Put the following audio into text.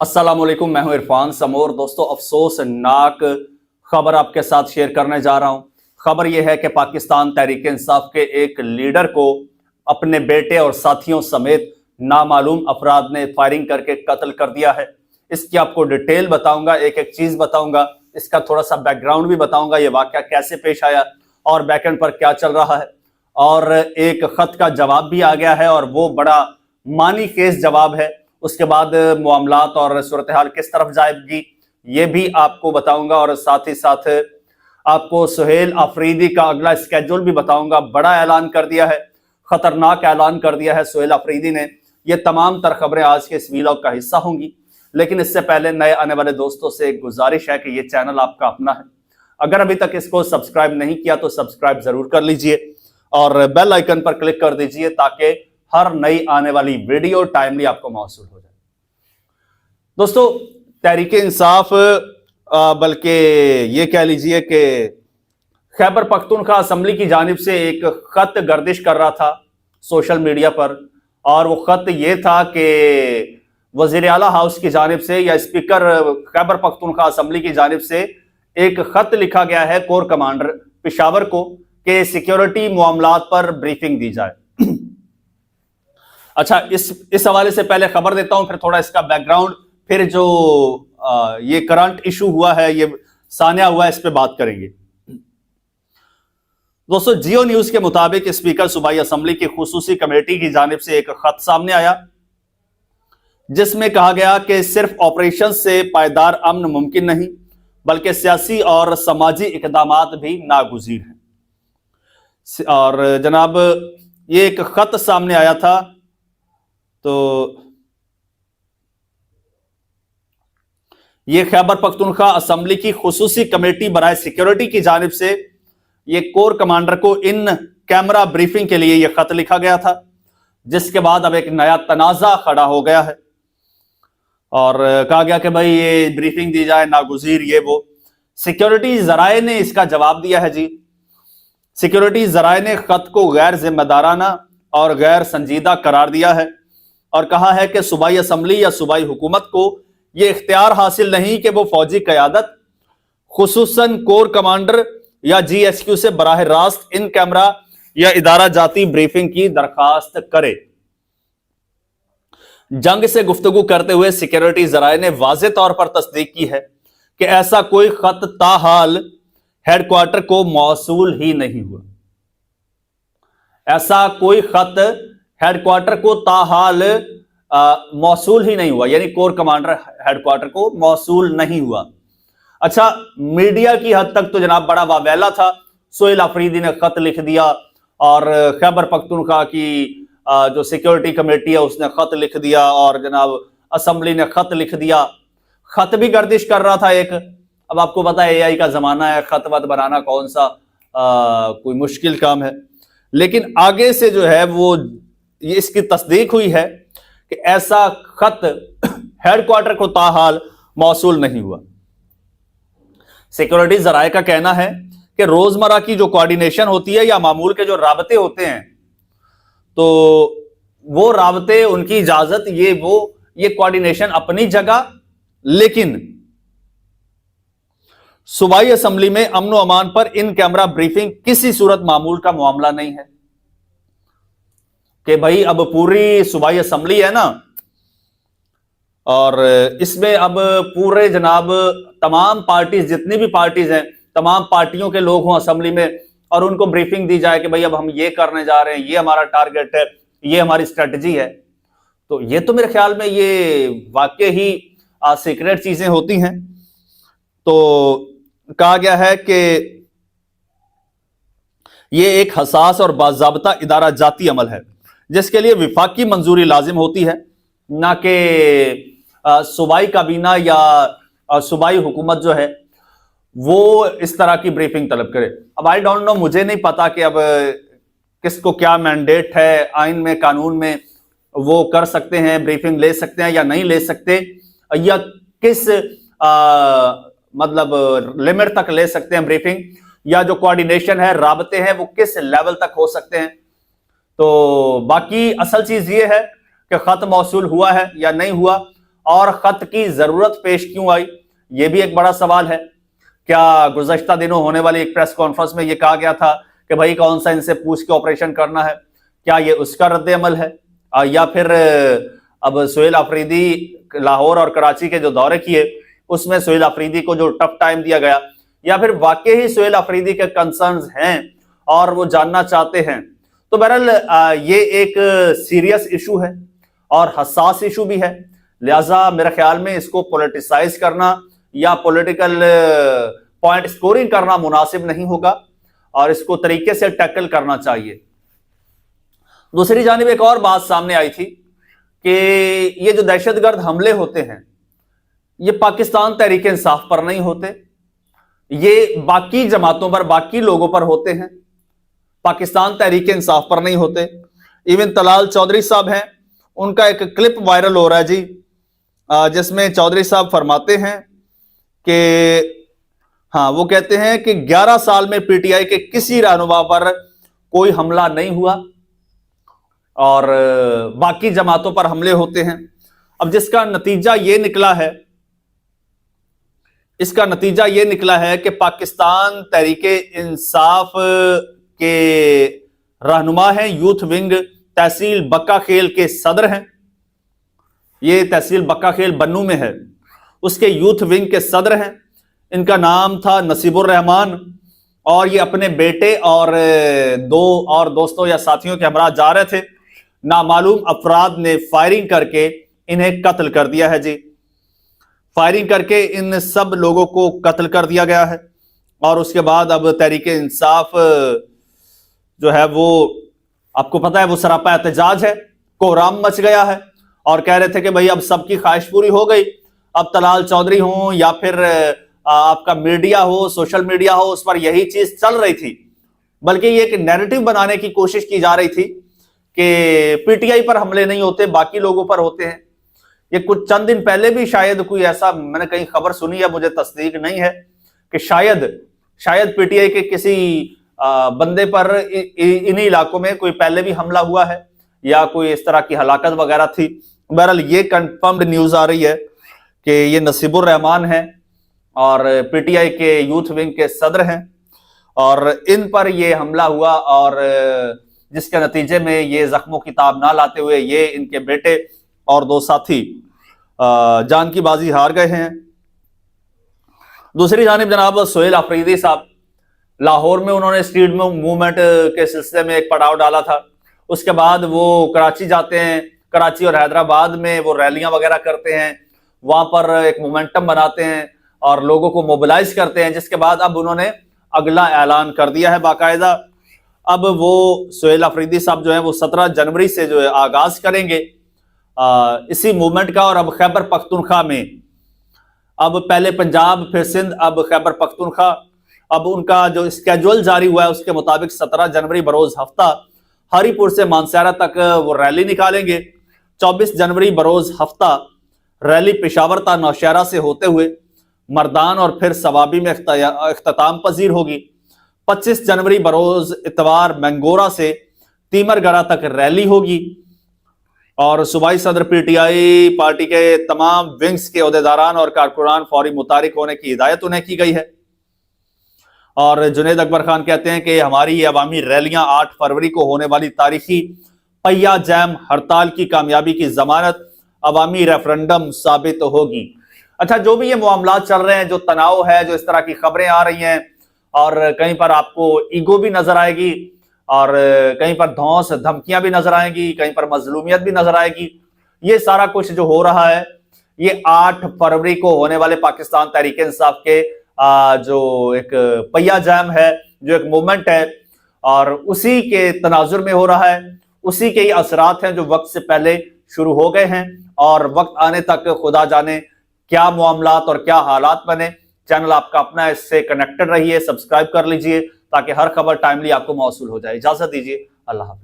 السلام علیکم، میں ہوں عرفان سمور۔ دوستو، افسوسناک خبر آپ کے ساتھ شیئر کرنے جا رہا ہوں۔ خبر یہ ہے کہ پاکستان تحریک انصاف کے ایک لیڈر کو اپنے بیٹے اور ساتھیوں سمیت نامعلوم افراد نے فائرنگ کر کے قتل کر دیا ہے۔ اس کی آپ کو ڈیٹیل بتاؤں گا، ایک ایک چیز بتاؤں گا، اس کا تھوڑا سا بیک گراؤنڈ بھی بتاؤں گا، یہ واقعہ کیسے پیش آیا اور بیک اینڈ پر کیا چل رہا ہے، اور ایک خط کا جواب بھی آ گیا ہے اور وہ بڑا معنی خیز جواب ہے۔ اس کے بعد معاملات اور صورتحال کس طرف جائے گی یہ بھی آپ کو بتاؤں گا، اور ساتھ ہی ساتھ آپ کو سہیل آفریدی کا اگلا اسکیجول بھی بتاؤں گا۔ بڑا اعلان کر دیا ہے، خطرناک اعلان کر دیا ہے سہیل آفریدی نے۔ یہ تمام تر خبریں آج کے اس ویلاگ کا حصہ ہوں گی، لیکن اس سے پہلے نئے آنے والے دوستوں سے ایک گزارش ہے کہ یہ چینل آپ کا اپنا ہے، اگر ابھی تک اس کو سبسکرائب نہیں کیا تو سبسکرائب ضرور کر لیجئے اور بیل آئیکن پر کلک کر دیجئے تاکہ ہر نئی آنے والی ویڈیو ٹائملی آپ کو موصول ہو جائے۔ دوستو، تحریک انصاف بلکہ یہ کہہ لیجئے کہ خیبر پختونخوا اسمبلی کی جانب سے ایک خط گردش کر رہا تھا سوشل میڈیا پر، اور وہ خط یہ تھا کہ وزیر اعلیٰ ہاؤس کی جانب سے یا اسپیکر خیبر پختونخوا اسمبلی کی جانب سے ایک خط لکھا گیا ہے کور کمانڈر پشاور کو کہ سیکیورٹی معاملات پر بریفنگ دی جائے۔ اچھا، اس حوالے سے پہلے خبر دیتا ہوں، پھر تھوڑا اس کا بیک گراؤنڈ، پھر جو یہ کرنٹ ایشو ہوا ہے، یہ سانحہ ہوا ہے، اس پہ بات کریں گے۔ دوستو، جیو نیوز کے مطابق اسپیکر صوبائی اسمبلی کی خصوصی کمیٹی کی جانب سے ایک خط سامنے آیا جس میں کہا گیا کہ صرف آپریشن سے پائیدار امن ممکن نہیں بلکہ سیاسی اور سماجی اقدامات بھی ناگزیر ہیں۔ اور جناب، یہ ایک خط سامنے آیا تھا، تو یہ خیبر پختونخوا اسمبلی کی خصوصی کمیٹی برائے سیکیورٹی کی جانب سے یہ کور کمانڈر کو ان کیمرہ بریفنگ کے لیے یہ خط لکھا گیا تھا، جس کے بعد اب ایک نیا تنازع کھڑا ہو گیا ہے اور کہا گیا کہ بھائی یہ بریفنگ دی جائے، ناگزیر یہ وہ۔ سیکیورٹی ذرائع نے اس کا جواب دیا ہے۔ جی، سیکیورٹی ذرائع نے خط کو غیر ذمہ دارانہ اور غیر سنجیدہ قرار دیا ہے اور کہا ہے کہ صوبائی اسمبلی یا صوبائی حکومت کو یہ اختیار حاصل نہیں کہ وہ فوجی قیادت، خصوصاً کور کمانڈر یا جی ایس کیو سے براہ راست ان کیمرہ یا ادارہ جاتی بریفنگ کی درخواست کرے۔ جنگ سے گفتگو کرتے ہوئے سیکیورٹی ذرائع نے واضح طور پر تصدیق کی ہے کہ ایسا کوئی خط تاحال ہیڈ کوارٹر کو موصول ہی نہیں ہوا۔ ایسا کوئی خط ہیڈ کوارٹر کو تاحال موصول ہی نہیں ہوا، یعنی کور کمانڈر ہیڈ کوارٹر کو موصول نہیں ہوا۔ اچھا، میڈیا کی حد تک تو جناب بڑا واویلا تھا، سہیل آفریدی نے خط لکھ دیا اور خیبر پختونخوا کی جو سیکیورٹی کمیٹی ہے اس نے خط لکھ دیا اور جناب اسمبلی نے خط لکھ دیا۔ خط بھی گردش کر رہا تھا ایک۔ اب آپ کو پتا ہے اے آئی کا زمانہ ہے، خط وط بنانا کون سا کوئی مشکل کام ہے، لیکن آگے سے جو ہے وہ یہ اس کی تصدیق ہوئی ہے کہ ایسا خط ہیڈ کوارٹر کو تاحال موصول نہیں ہوا۔ سیکیورٹی ذرائع کا کہنا ہے کہ روزمرہ کی جو کوارڈینیشن ہوتی ہے یا معمول کے جو رابطے ہوتے ہیں، تو وہ رابطے، ان کی اجازت، یہ کوارڈینیشن اپنی جگہ، لیکن صوبائی اسمبلی میں امن و امان پر ان کیمرہ بریفنگ کسی صورت معمول کا معاملہ نہیں ہے کہ بھائی اب پوری صوبائی اسمبلی ہے نا، اور اس میں اب پورے جناب تمام پارٹیز، جتنی بھی پارٹیز ہیں، تمام پارٹیوں کے لوگ ہوں اسمبلی میں اور ان کو بریفنگ دی جائے کہ بھئی اب ہم یہ کرنے جا رہے ہیں، یہ ہمارا ٹارگٹ ہے، یہ ہماری اسٹریٹجی ہے، تو یہ تو میرے خیال میں یہ واقع ہی سیکریٹ چیزیں ہوتی ہیں۔ تو کہا گیا ہے کہ یہ ایک حساس اور باضابطہ ادارہ جاتی عمل ہے جس کے لیے وفاقی منظوری لازم ہوتی ہے، نہ کہ صوبائی کابینہ یا صوبائی حکومت جو ہے وہ اس طرح کی بریفنگ طلب کرے۔ اب آئی ڈونٹ نو، مجھے نہیں پتا کہ اب کس کو کیا مینڈیٹ ہے آئین میں، قانون میں، وہ کر سکتے ہیں بریفنگ، لے سکتے ہیں یا نہیں لے سکتے، یا کس مطلب لمٹ تک لے سکتے ہیں بریفنگ، یا جو کوارڈینیشن ہے، رابطے ہیں، وہ کس لیول تک ہو سکتے ہیں۔ تو باقی اصل چیز یہ ہے کہ خط موصول ہوا ہے یا نہیں ہوا، اور خط کی ضرورت پیش کیوں آئی؟ یہ بھی ایک بڑا سوال ہے۔ کیا گزشتہ دنوں ہونے والی ایک پریس کانفرنس میں یہ کہا گیا تھا کہ بھائی کون سا ان سے پوچھ کے آپریشن کرنا ہے؟ کیا یہ اس کا رد عمل ہے؟ یا پھر اب سہیل آفریدی لاہور اور کراچی کے جو دورے کیے اس میں سہیل آفریدی کو جو ٹف ٹائم دیا گیا، یا پھر واقعی ہی سہیل آفریدی کے کنسرنز ہیں اور وہ جاننا چاہتے ہیں؟ تو بہرحال یہ ایک سیریس ایشو ہے اور حساس ایشو بھی ہے، لہٰذا میرے خیال میں اس کو پولیٹیسائز کرنا یا پولیٹیکل پوائنٹ سکورنگ کرنا مناسب نہیں ہوگا اور اس کو طریقے سے ٹیکل کرنا چاہیے۔ دوسری جانب ایک اور بات سامنے آئی تھی کہ یہ جو دہشت گرد حملے ہوتے ہیں یہ پاکستان تحریک انصاف پر نہیں ہوتے، یہ باقی جماعتوں پر، باقی لوگوں پر ہوتے ہیں، پاکستان تحریک انصاف پر نہیں ہوتے۔ ایون طلال چودھری صاحب ہیں، ان کا ایک کلپ وائرل ہو رہا ہے جی، جس میں چودھری صاحب فرماتے ہیں کہ وہ کہتے ہیں کہ 11 سال میں پی ٹی آئی کے کسی رہنما پر کوئی حملہ نہیں ہوا اور باقی جماعتوں پر حملے ہوتے ہیں۔ اب جس کا نتیجہ یہ نکلا ہے، اس کا نتیجہ یہ نکلا ہے کہ پاکستان تحریک انصاف کے رہنما ہیں، یوتھ ونگ تحصیل بکا خیل کے صدر ہیں، یہ تحصیل بکا خیل بنو میں ہے، اس کے یوتھ ونگ کے صدر ہیں، ان کا نام تھا نصیب الرحمان، اور یہ اپنے بیٹے اور 2 اور دوستوں یا ساتھیوں کے ہمراہ جا رہے تھے، نامعلوم افراد نے فائرنگ کر کے انہیں قتل کر دیا ہے جی، فائرنگ کر کے ان سب لوگوں کو قتل کر دیا گیا ہے۔ اور اس کے بعد اب تحریک انصاف جو ہے وہ آپ کو پتا ہے وہ سراپا احتجاج ہے، کوہرام مچ گیا ہے، اور کہہ رہے تھے کہ بھئی اب سب کی خواہش پوری ہو گئی، اب طلال چودھری ہوں یا پھر آپ کا میڈیا ہو، سوشل میڈیا ہو، اس پر یہی چیز چل رہی تھی، بلکہ یہ ایک نیریٹو بنانے کی کوشش کی جا رہی تھی کہ پی ٹی آئی پر حملے نہیں ہوتے، باقی لوگوں پر ہوتے ہیں۔ یہ کچھ چند دن پہلے بھی شاید کوئی ایسا میں نے کہیں خبر سنی ہے، مجھے تصدیق نہیں ہے، کہ شاید پی ٹی آئی کے کسی بندے پر انہی علاقوں میں کوئی پہلے بھی حملہ ہوا ہے یا کوئی اس طرح کی ہلاکت وغیرہ تھی۔ بہرحال یہ کنفرمڈ نیوز آ رہی ہے کہ یہ نصیب الرحمان ہیں اور پی ٹی آئی کے یوتھ ونگ کے صدر ہیں، اور ان پر یہ حملہ ہوا، اور جس کے نتیجے میں یہ زخموں کی تاب نہ لاتے ہوئے یہ ان کے بیٹے اور 2 ساتھی جان کی بازی ہار گئے ہیں۔ دوسری جانب جناب سہیل آفریدی صاحب لاہور میں انہوں نے اسٹریٹ موومنٹ کے سلسلے میں ایک پڑاؤ ڈالا تھا، اس کے بعد وہ کراچی جاتے ہیں، کراچی اور حیدرآباد میں وہ ریلیاں وغیرہ کرتے ہیں، وہاں پر ایک مومنٹم بناتے ہیں اور لوگوں کو موبلائز کرتے ہیں، جس کے بعد اب انہوں نے اگلا اعلان کر دیا ہے باقاعدہ، اب وہ سہیل آفریدی صاحب جو ہیں وہ 17 جنوری سے جو ہے آغاز کریں گے اسی موومنٹ کا، اور اب خیبر پختونخوا میں، اب پہلے پنجاب پھر سندھ، اب خیبر پختونخوا، اب ان کا جو اسکیجول جاری ہوا ہے اس کے مطابق 17 جنوری بروز ہفتہ ہری پور سے مانسہرہ تک وہ ریلی نکالیں گے، 24 جنوری بروز ہفتہ ریلی پشاور تا نوشہرہ سے ہوتے ہوئے مردان اور پھر ثوابی میں اختتام پذیر ہوگی، 25 جنوری بروز اتوار مینگورہ سے تیمر گرہ تک ریلی ہوگی، اور صوبائی صدر پی ٹی آئی پارٹی کے تمام ونگز کے عہدیداران اور کارکنان فوری متحرک ہونے کی ہدایت انہیں کی گئی ہے۔ اور جنید اکبر خان کہتے ہیں کہ ہماری یہ عوامی ریلیاں 8 فروری کو ہونے والی تاریخی پہیا جیم ہڑتال کی کامیابی کی ضمانت عوامی ریفرنڈم ثابت ہوگی۔ اچھا، جو بھی یہ معاملات چل رہے ہیں، جو تناؤ ہے، جو اس طرح کی خبریں آ رہی ہیں، اور کہیں پر آپ کو ایگو بھی نظر آئے گی، اور کہیں پر دھونس دھمکیاں بھی نظر آئیں گی، کہیں پر مظلومیت بھی نظر آئے گی، یہ سارا کچھ جو ہو رہا ہے یہ 8 فروری کو ہونے والے پاکستان تحریک انصاف کے جو ایک پہیا جام ہے، جو ایک موومنٹ ہے، اور اسی کے تناظر میں ہو رہا ہے، اسی کے ہی اثرات ہیں جو وقت سے پہلے شروع ہو گئے ہیں، اور وقت آنے تک خدا جانے کیا معاملات اور کیا حالات بنے۔ چینل آپ کا اپنا، اس سے کنیکٹڈ رہیے، سبسکرائب کر لیجئے تاکہ ہر خبر ٹائملی آپ کو موصول ہو جائے۔ اجازت دیجیے، اللہ حافظ۔